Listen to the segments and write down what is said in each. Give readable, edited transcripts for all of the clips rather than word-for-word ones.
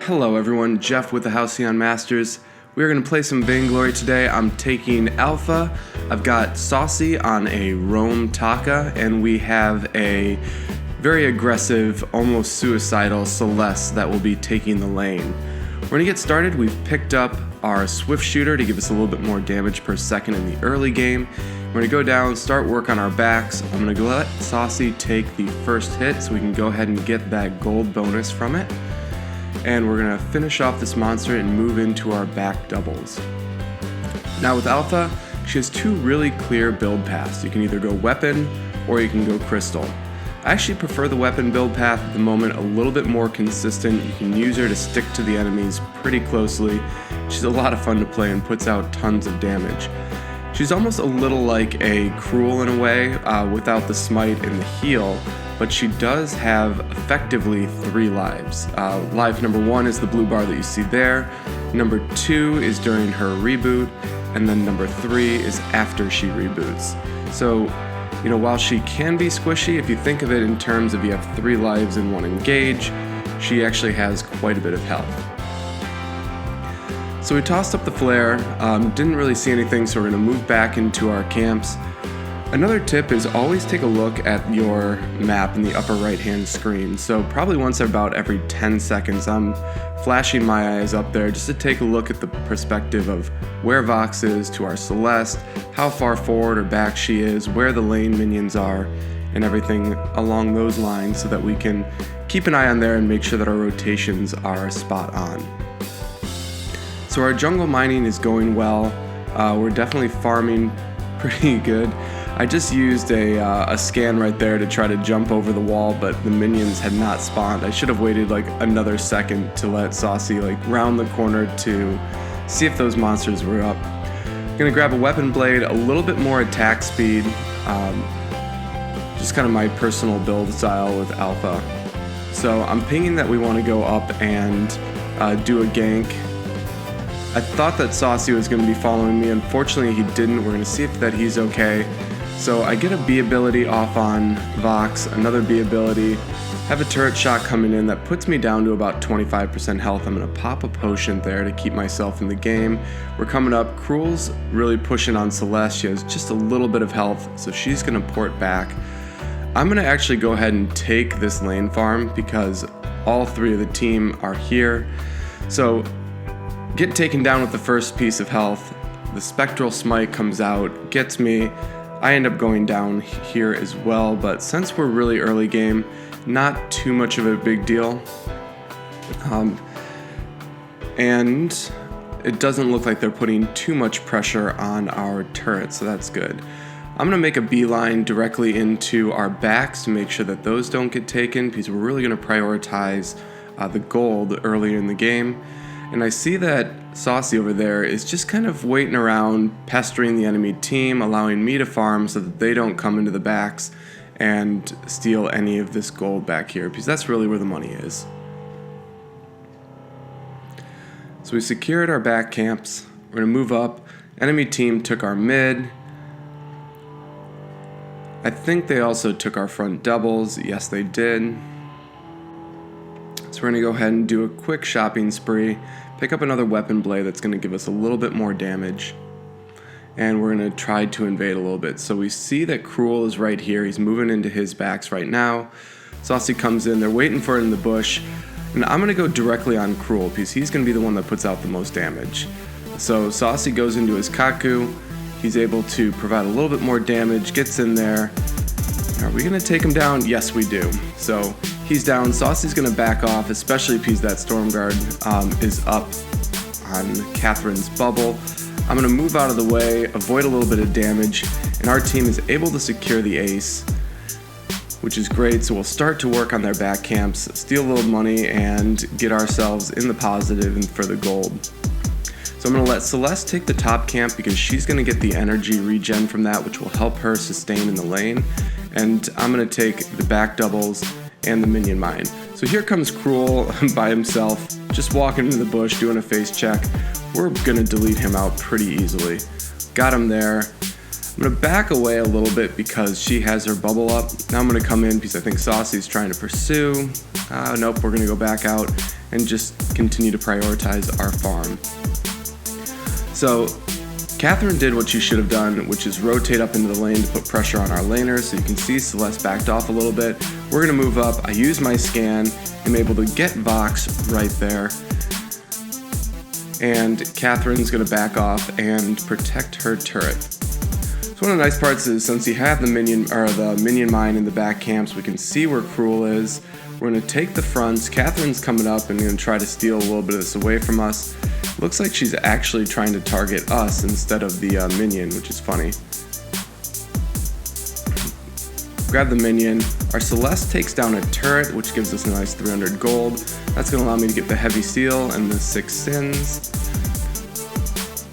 Hello everyone, Jeff with the Halcyon Masters. We're going to play some Vainglory today. I'm taking Alpha. I've got Saucy on a Roam Taka, and we have a very aggressive, almost suicidal Celeste that will be taking the lane. We're going to get started. We've picked up our Swift Shooter to give us a little bit more damage per second in the early game. We're going to go down, start work on our backs. I'm going to let Saucy take the first hit so we can go ahead and get that gold bonus from it. And we're going to finish off this monster and move into our back doubles. Now with Alpha, she has two really clear build paths. You can either go weapon or you can go crystal. I actually prefer the weapon build path at the moment, a little bit more consistent. You can use her to stick to the enemies pretty closely. She's a lot of fun to play and puts out tons of damage. She's almost a little like a Krul in a way, without the smite and the heal, but she does have effectively 3 lives. Life number 1 is the blue bar that you see there, number 2 is during her reboot, and then number 3 is after she reboots. So, while she can be squishy, if you think of it in terms of you have 3 lives and 1 engage, she actually has quite a bit of health. So we tossed up the flare, didn't really see anything, so we're going to move back into our camps. Another tip is always take a look at your map in the upper right hand screen. So probably once about every 10 seconds I'm flashing my eyes up there just to take a look at the perspective of where Vox is to our Celeste, how far forward or back she is, where the lane minions are, and everything along those lines so that we can keep an eye on there and make sure that our rotations are spot on. So our jungle mining is going well. We're definitely farming pretty good. I just used a scan right there to try to jump over the wall, but the minions had not spawned. I should have waited like another second to let Saucy round the corner to see if those monsters were up. I'm gonna grab a weapon blade, a little bit more attack speed, just kind of my personal build style with Alpha. So I'm pinging that we want to go up and do a gank. I thought that Saucy was going to be following me. Unfortunately, he didn't. We're going to see if that he's okay. So I get a B ability off on Vox, another B ability, have a turret shot coming in that puts me down to about 25% health. I'm going to pop a potion there to keep myself in the game. We're coming up. Krul's really pushing on Celeste. She has just a little bit of health, so she's going to port back. I'm going to actually go ahead and take this lane farm because all 3 of the team are here. So get taken down with the first piece of health. The spectral smite comes out, gets me. I end up going down here as well, but since we're really early game, not too much of a big deal. And it doesn't look like they're putting too much pressure on our turret, so that's good. I'm going to make a beeline directly into our backs to make sure that those don't get taken, because we're really going to prioritize the gold earlier in the game. And I see that Saucy over there is just kind of waiting around, pestering the enemy team, allowing me to farm so that they don't come into the backs and steal any of this gold back here, because that's really where the money is. So we secured our back camps. We're going to move up. Enemy team took our mid. I think they also took our front doubles. Yes, they did. So we're going to go ahead and do a quick shopping spree, pick up another weapon blade that's going to give us a little bit more damage, and we're going to try to invade a little bit. So we see that Krul is right here. He's moving into his backs right now. Saucy comes in. They're waiting for it in the bush, and I'm going to go directly on Krul because he's going to be the one that puts out the most damage. So Saucy goes into his Kaku. He's able to provide a little bit more damage, gets in there. Are we going to take him down? Yes, we do. So he's down. Saucy's going to back off, especially because that Stormguard is up on Catherine's bubble. I'm going to move out of the way, avoid a little bit of damage, and our team is able to secure the ace, which is great. So we'll start to work on their back camps, steal a little money, and get ourselves in the positive and for the gold. So I'm going to let Celeste take the top camp because she's going to get the energy regen from that, which will help her sustain in the lane. And I'm going to take the back doubles and the minion mine. So here comes Krul by himself, just walking into the bush, doing a face check. We're going to delete him out pretty easily. Got him there. I'm going to back away a little bit because she has her bubble up. Now I'm going to come in because I think Saucy's trying to pursue. Nope, we're going to go back out and just continue to prioritize our farm. So Catherine did what she should have done, which is rotate up into the lane to put pressure on our laners. So you can see Celeste backed off a little bit. We're going to move up. I use my scan. I'm able to get Vox right there. And Catherine's going to back off and protect her turret. So one of the nice parts is since you have the minion mine in the back camps, we can see where Krul is. We're going to take the fronts. Catherine's coming up and going to try to steal a little bit of this away from us. Looks like she's actually trying to target us instead of the minion, which is funny. Grab the minion. Our Celeste takes down a turret, which gives us a nice 300 gold. That's going to allow me to get the heavy seal and the 6 sins.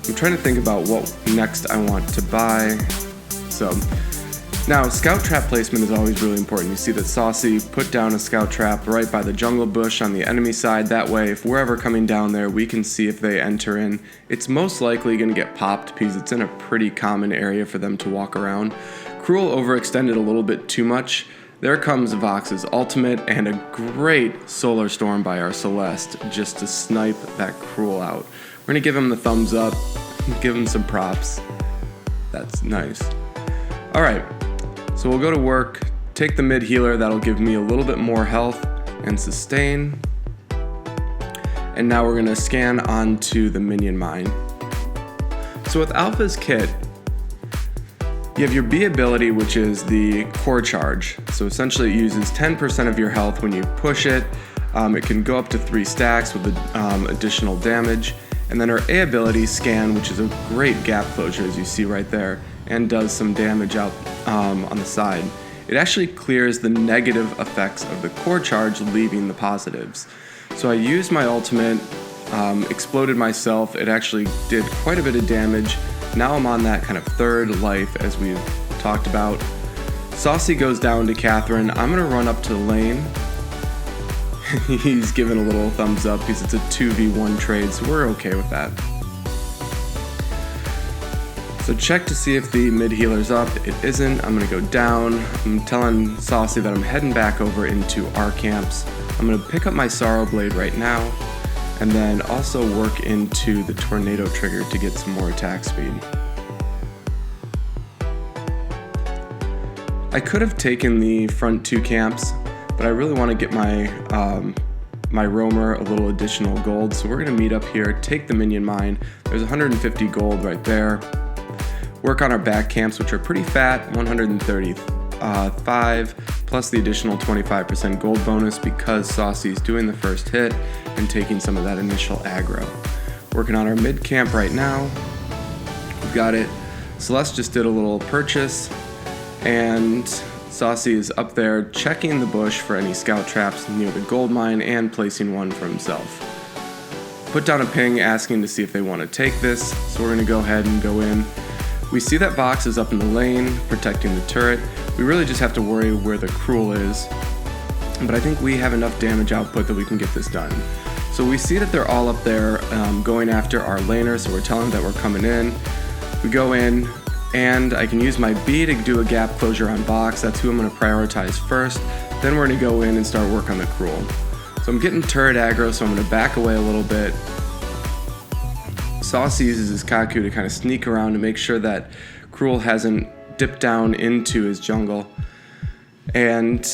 I'm trying to think about what next I want to buy. So now scout trap placement is always really important. You see that Saucy put down a scout trap right by the jungle bush on the enemy side. That way, if we're ever coming down there, we can see if they enter in. It's most likely going to get popped because it's in a pretty common area for them to walk around. Krul overextended a little bit too much. There comes Vox's ultimate and a great solar storm by our Celeste just to snipe that Krul out. We're going to give him the thumbs up, give him some props. That's nice. Alright, so we'll go to work, take the mid healer, that'll give me a little bit more health and sustain. And now we're going to scan onto the minion mine. So with Alpha's kit, you have your B ability, which is the core charge. So essentially it uses 10% of your health when you push it. It can go up to 3 stacks with additional damage. And then our A ability, Scan, which is a great gap closure, as you see right there, and does some damage out on the side. It actually clears the negative effects of the core charge, leaving the positives. So I used my ultimate, exploded myself. It actually did quite a bit of damage. Now I'm on that kind of 3rd life, as we've talked about. Saucy goes down to Catherine. I'm going to run up to the lane. He's giving a little thumbs up because it's a 2v1 trade, so we're okay with that. So check to see if the mid healer's up. It isn't. I'm going to go down. I'm telling Saucy that I'm heading back over into our camps. I'm going to pick up my Sarrowblade right now, and then also work into the tornado trigger to get some more attack speed. I could have taken the front 2 camps, but I really want to get my roamer a little additional gold, so we're going to meet up here, take the minion mine. There's 150 gold right there. Work on our back camps, which are pretty fat, 135, plus the additional 25% gold bonus because Saucy's doing the first hit and taking some of that initial aggro. Working on our mid camp right now. We've got it. Celeste just did a little purchase, and Saucy is up there checking the bush for any scout traps near the gold mine and placing one for himself. Put down a ping asking to see if they want to take this, so we're going to go ahead and go in. We see that Vox is up in the lane protecting the turret. We really just have to worry where the Krul is, but I think we have enough damage output that we can get this done. So we see that they're all up there going after our laner, so we're telling them that we're coming in. We go in, and I can use my B to do a gap closure on Vox. That's who I'm going to prioritize first. Then we're going to go in and start work on the Krul. So I'm getting turret aggro, so I'm going to back away a little bit. Saucy uses his Kaku to kind of sneak around to make sure that Krul hasn't dipped down into his jungle. And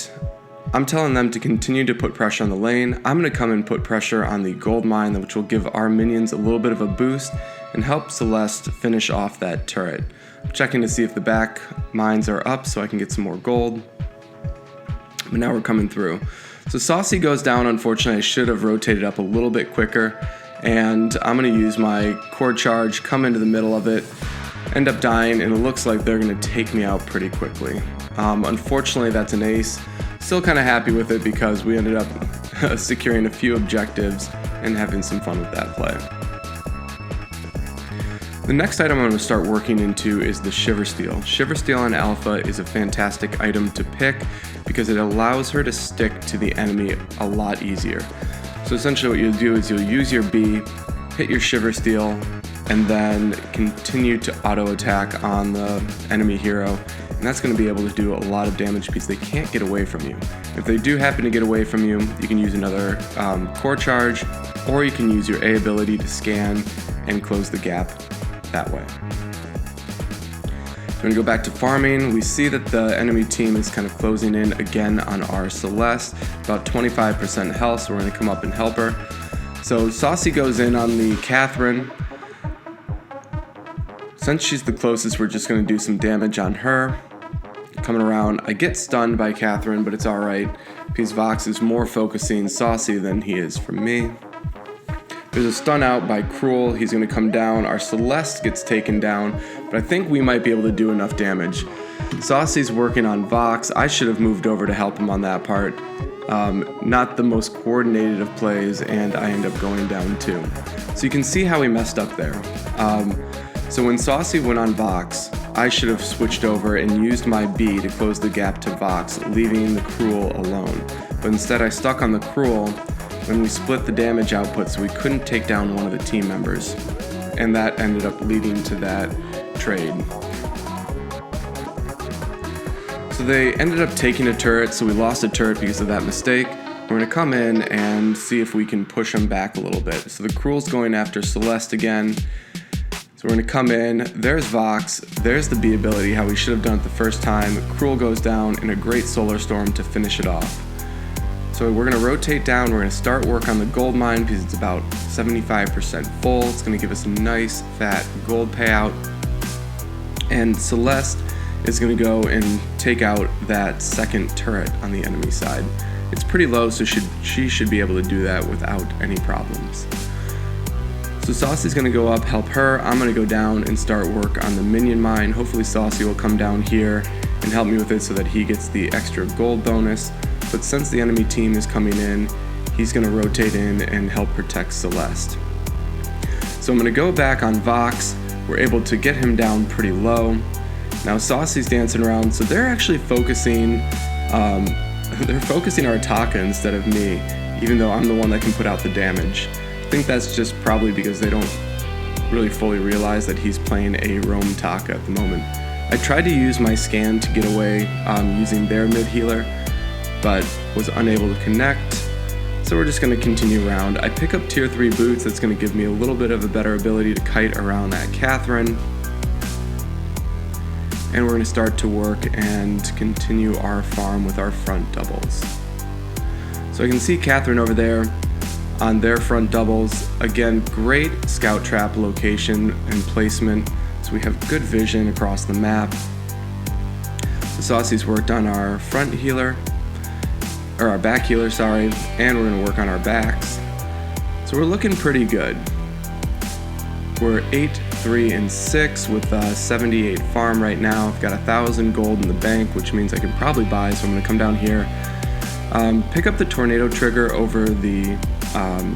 I'm telling them to continue to put pressure on the lane. I'm going to come and put pressure on the gold mine, which will give our minions a little bit of a boost and help Celeste finish off that turret. I'm checking to see if the back mines are up so I can get some more gold. But now we're coming through. So Saucy goes down. Unfortunately, I should have rotated up a little bit quicker. And I'm going to use my core charge, come into the middle of it, end up dying, and it looks like they're going to take me out pretty quickly. Unfortunately, that's an ace. Still kind of happy with it because we ended up securing a few objectives and having some fun with that play. The next item I'm going to start working into is the Shiversteal. Shiversteal on Alpha is a fantastic item to pick because it allows her to stick to the enemy a lot easier. So essentially what you'll do is you'll use your B, hit your Shiversteal, and then continue to auto attack on the enemy hero. And that's going to be able to do a lot of damage because they can't get away from you. If they do happen to get away from you, you can use another core charge, or you can use your A ability to scan and close the gap that way. So we're going to go back to farming. We see that the enemy team is kind of closing in again on our Celeste, about 25% health, so we're going to come up and help her. So Saucy goes in on the Catherine. Since she's the closest, we're just going to do some damage on her. Coming around, I get stunned by Catherine, but it's alright, because Vox is more focusing Saucy than he is from me. There's a stun out by Krul. He's going to come down. Our Celeste gets taken down, but I think we might be able to do enough damage. Saucy's working on Vox. I should have moved over to help him on that part. Not the most coordinated of plays, and I end up going down too. So you can see how we messed up there. So when Saucy went on Vox, I should have switched over and used my B to close the gap to Vox, leaving the Krul alone. But instead I stuck on the Krul when we split the damage output, so we couldn't take down one of the team members. And that ended up leading to that trade. So they ended up taking a turret, so we lost a turret because of that mistake. We're going to come in and see if we can push them back a little bit. So the Krul's going after Celeste again. So we're going to come in, there's Vox, there's the B ability, how we should have done it the first time. Krul goes down in a great Solar Storm to finish it off. So we're going to rotate down, we're going to start work on the gold mine because it's about 75% full. It's going to give us a nice fat gold payout. And Celeste is going to go and take out that second turret on the enemy side. It's pretty low, so she should be able to do that without any problems. So Saucy's going to go up, help her. I'm going to go down and start work on the minion mine. Hopefully Saucy will come down here and help me with it so that he gets the extra gold bonus. But since the enemy team is coming in, he's going to rotate in and help protect Celeste. So I'm going to go back on Vox. We're able to get him down pretty low. Now Saucy's dancing around, so they're actually focusing our Taka instead of me, even though I'm the one that can put out the damage. I think that's just probably because they don't really fully realize that he's playing a Roam Taka at the moment. I tried to use my scan to get away using their mid healer, but was unable to connect. So we're just going to continue around. I pick up tier 3 boots. That's going to give me a little bit of a better ability to kite around that Catherine. And we're going to start to work and continue our farm with our front doubles. So I can see Catherine over there on their front doubles. Again, great scout trap location and placement, so we have good vision across the map. So Saucy's worked on our front healer, or our back healer, sorry, and we're going to work on our backs. So we're looking pretty good. We're 8, 3, and 6 with 78 farm right now. I've got 1,000 gold in the bank, which means I can probably buy, so I'm going to come down here. Pick up the tornado trigger over the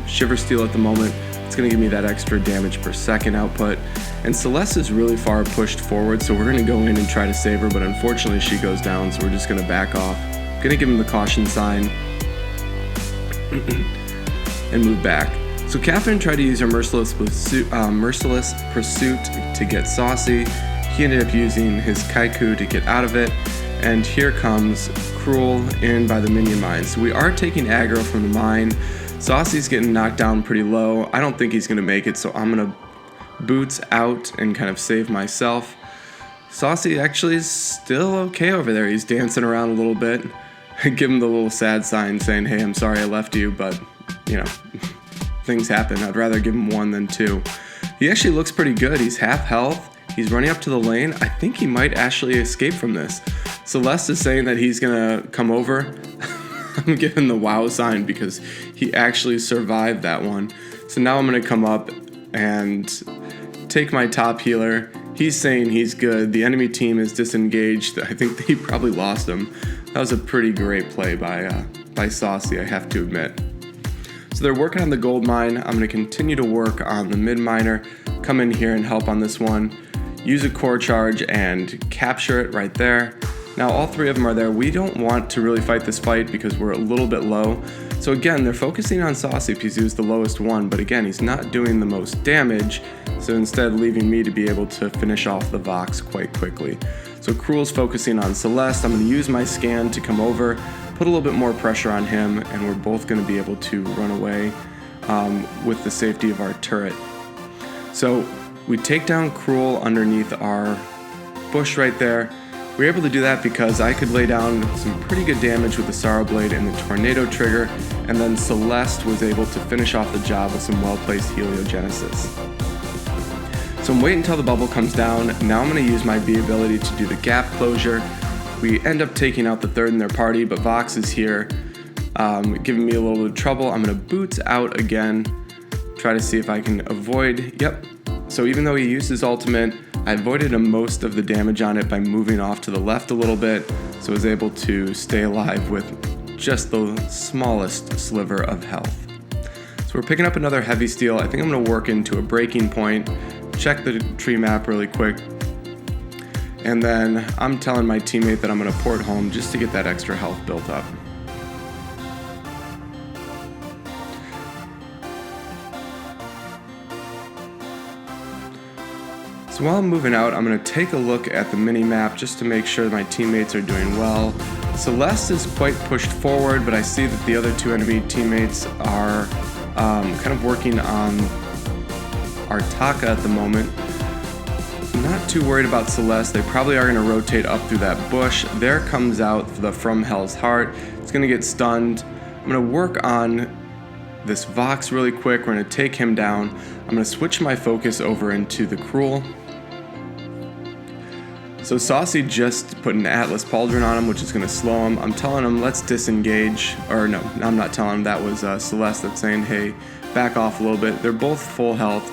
Shiversteal at the moment. It's going to give me that extra damage per second output. And Celeste is really far pushed forward, so we're going to go in and try to save her, but unfortunately she goes down, so we're just going to back off. Going to give him the caution sign and move back. So Catherine tried to use her merciless pursuit to get Saucy. He ended up using his Kaiku to get out of it. And here comes Krul in by the minion mine. So we are taking aggro from the mine. Saucy's getting knocked down pretty low. I don't think he's going to make it, so I'm going to boots out and kind of save myself. Saucy actually is still okay over there. He's dancing around a little bit. Give him the little sad sign saying, hey, I'm sorry I left you, but, you know, things happen. I'd rather give him 1 than 2. He actually looks pretty good. He's half health. He's running up to the lane. I think he might actually escape from this. Celeste is saying that he's going to come over. I'm giving the wow sign because he actually survived that one. So now I'm going to come up and take my top healer. He's saying he's good. The enemy team is disengaged. I think they probably lost him. That was a pretty great play by Saucy, I have to admit. So they're working on the gold mine. I'm going to continue to work on the mid miner. Come in here and help on this one. Use a core charge and capture it right there. Now all 3 of them are there. We don't want to really fight this fight because we're a little bit low. So again, they're focusing on Saucy because he was the lowest one, but again, he's not doing the most damage, so instead leaving me to be able to finish off the Vox quite quickly. So Krul's focusing on Celeste. I'm going to use my scan to come over, put a little bit more pressure on him, and we're both going to be able to run away with the safety of our turret. So we take down Krul underneath our bush right there. We were able to do that because I could lay down some pretty good damage with the Sarrowblade and the tornado trigger, and then Celeste was able to finish off the job with some well-placed heliogenesis. So I'm waiting until the bubble comes down. Now I'm going to use my B ability to do the gap closure. We end up taking out the third in their party, but Vox is here, giving me a little bit of trouble. I'm going to boots out again, try to see if I can avoid. Yep. So even though he used his ultimate, I avoided most of the damage on it by moving off to the left a little bit, so I was able to stay alive with just the smallest sliver of health. So we're picking up another heavy steel. I think I'm going to work into a breaking point, check the tree map really quick, and then I'm telling my teammate that I'm going to port home just to get that extra health built up. So while I'm moving out, I'm going to take a look at the mini-map just to make sure my teammates are doing well. Celeste is quite pushed forward, but I see that the other two enemy teammates are kind of working on our Taka at the moment. Not too worried about Celeste. They probably are going to rotate up through that bush. There comes out the From Hell's Heart. It's going to get stunned. I'm going to work on this Vox really quick. We're going to take him down. I'm going to switch my focus over into the Krul. So Saucy just put an Atlas Pauldron on him, which is going to slow him. I'm telling him, let's disengage. Or no, I'm not telling him. That was Celeste that's saying, hey, back off a little bit. They're both full health.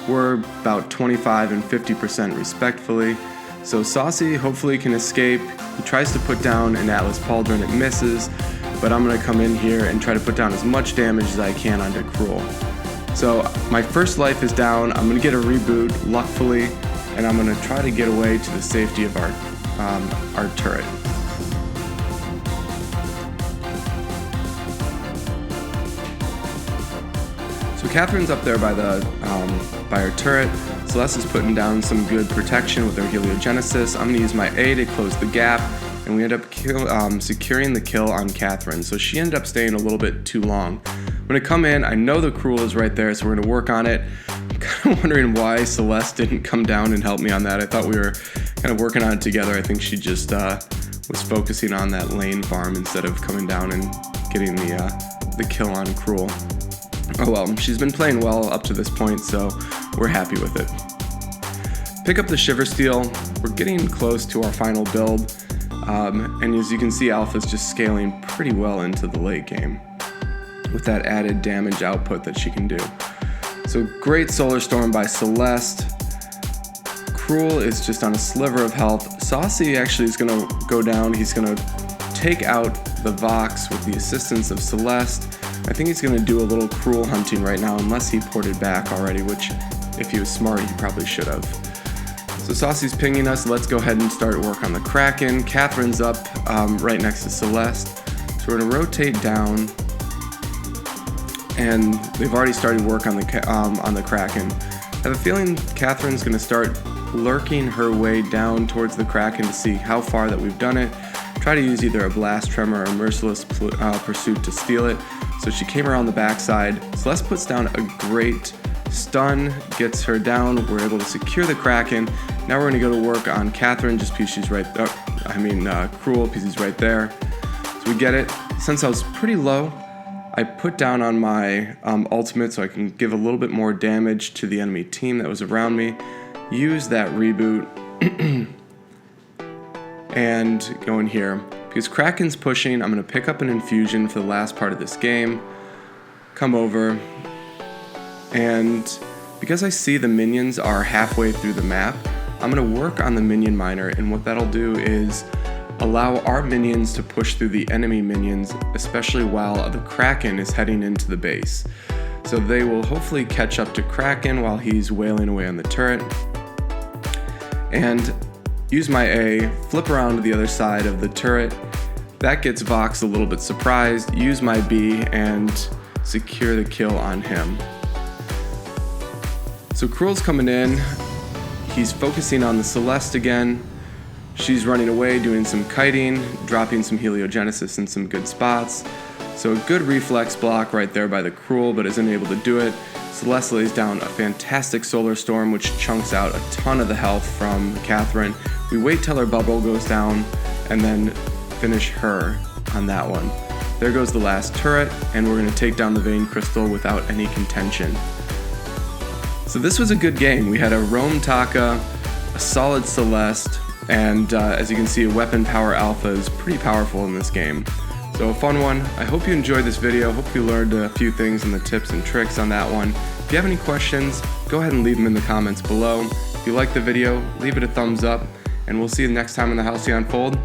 We're about 25 and 50% respectively. So Saucy hopefully can escape. He tries to put down an Atlas Pauldron. It misses. But I'm going to come in here and try to put down as much damage as I can onto Krul. So my first life is down. I'm going to get a reboot, luckily. And I'm going to try to get away to the safety of our turret. So Catherine's up there by our turret. Celeste is putting down some good protection with her heliogenesis. I'm going to use my A to close the gap, and we end up securing the kill on Catherine. So she ended up staying a little bit too long. I'm going to come in. I know the Krul is right there, so we're going to work on it. I'm kind of wondering why Celeste didn't come down and help me on that. I thought we were kind of working on it together. I think she just was focusing on that lane farm instead of coming down and getting the kill on Krul. Oh well, she's been playing well up to this point, so we're happy with it. Pick up the Shiversteal. We're getting close to our final build, and as you can see, Alpha's just scaling pretty well into the late game with that added damage output that she can do. So great Solar Storm by Celeste. Krul is just on a sliver of health. Saucy actually is going to go down. He's going to take out the Vox with the assistance of Celeste. I think he's going to do a little Krul hunting right now, unless he ported back already, which if he was smart, he probably should have. So Saucy's pinging us. Let's go ahead and start work on the Kraken. Catherine's up right next to Celeste. So we're going to rotate down. And they've already started work on the Kraken. I have a feeling Catherine's going to start lurking her way down towards the Kraken to see how far that we've done it. Try to use either a Blast Tremor or Merciless Pursuit to steal it. So she came around the backside. Celeste puts down a great stun, gets her down. We're able to secure the Kraken. Now we're going to go to work on Catherine just because she's right there. Krul because he's right there. So we get it. Since I was pretty low, I put down on my ultimate so I can give a little bit more damage to the enemy team that was around me. Use that reboot and go in here. Because Kraken's pushing, I'm going to pick up an infusion for the last part of this game. Come over. And because I see the minions are halfway through the map, I'm going to work on the minion miner. And what that'll do is allow our minions to push through the enemy minions, especially while the Kraken is heading into the base. So they will hopefully catch up to Kraken while he's wailing away on the turret. And use my A, flip around to the other side of the turret, That gets Vox a little bit surprised, use my B, and secure the kill on him. So Krul's coming in, he's focusing on the Celeste again. She's running away, doing some kiting, dropping some heliogenesis in some good spots. So a good reflex block right there by the Krul, but isn't able to do it. Celeste lays down a fantastic Solar Storm, which chunks out a ton of the health from Catherine. We wait till her bubble goes down, and then finish her on that one. There goes the last turret, and we're going to take down the Vein Crystal without any contention. So this was a good game. We had a Roam Taka, a solid Celeste, and as you can see, a weapon power alpha is pretty powerful in this game. So a fun one. I hope you enjoyed this video. Hope you learned a few things in the tips and tricks on that one. If you have any questions, go ahead and leave them in the comments below. If you liked the video, leave it a thumbs up, and we'll see you next time in the Halcyon Fold.